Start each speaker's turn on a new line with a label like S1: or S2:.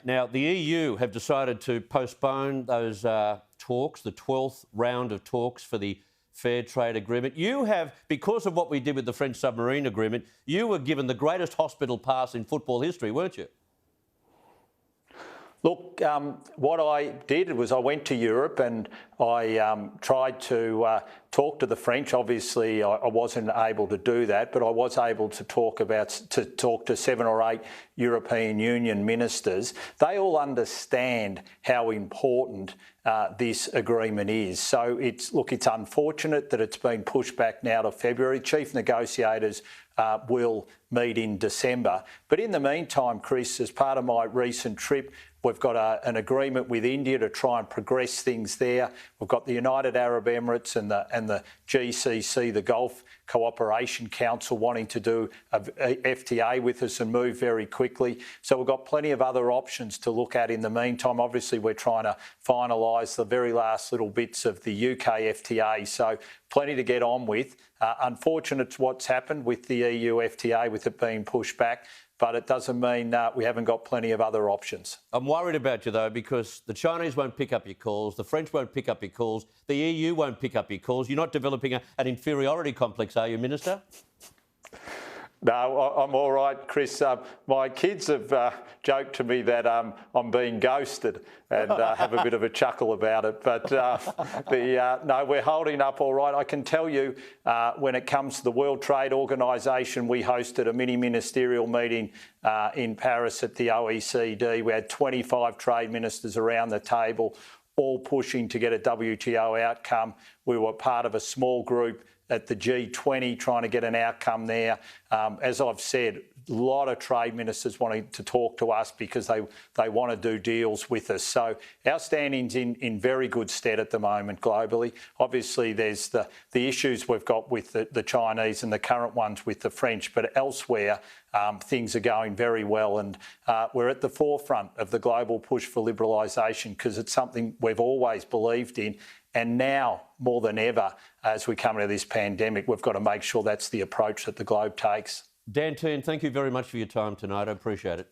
S1: Now, the EU have decided to postpone those talks, the 12th round of talks for the fair trade agreement. You have, because of what we did with the French submarine agreement, you were given the greatest hospital pass in football history, weren't you?
S2: Look, what I did was I went to Europe and I tried to talk to the French. Obviously, I wasn't able to do that, but I was able to talk to 7 or 8 European Union ministers. They all understand how important this agreement is. So it's unfortunate that it's been pushed back now to February. Chief negotiators will meet in December. But in the meantime, Chris, as part of my recent trip, we've got an agreement with India to try and progress things there. We've got the United Arab Emirates and the GCC, the Gulf Cooperation Council, wanting to do a FTA with us and move very quickly. So we've got plenty of other options to look at in the meantime. Obviously, we're trying to finalise the very last little bits of the UK FTA. So plenty to get on with. Unfortunate what's happened with the EU FTA, with it being pushed back, but it doesn't mean we haven't got plenty of other options.
S1: I'm worried about you, though, because the Chinese won't pick up your calls, the French won't pick up your calls, the EU won't pick up your calls. You're not developing an inferiority complex, are you, Minister?
S2: No, I'm all right, Chris. My kids have joked to me that I'm being ghosted and have a bit of a chuckle about it. But no, we're holding up all right. I can tell you when it comes to the World Trade Organisation, we hosted a mini ministerial meeting in Paris at the OECD. We had 25 trade ministers around the table, all pushing to get a WTO outcome. We were part of a small group at the G20 trying to get an outcome there. As I've said, a lot of trade ministers wanting to talk to us because they want to do deals with us. So our standing's in very good stead at the moment globally. Obviously, there's the issues we've got with the Chinese and the current ones with the French, but elsewhere things are going very well, and we're at the forefront of the global push for liberalisation because it's something we've always believed in. And now, more than ever, as we come out of this pandemic, we've got to make sure that's the approach that the globe takes.
S1: Dan Tehan, thank you very much for your time tonight. I appreciate it.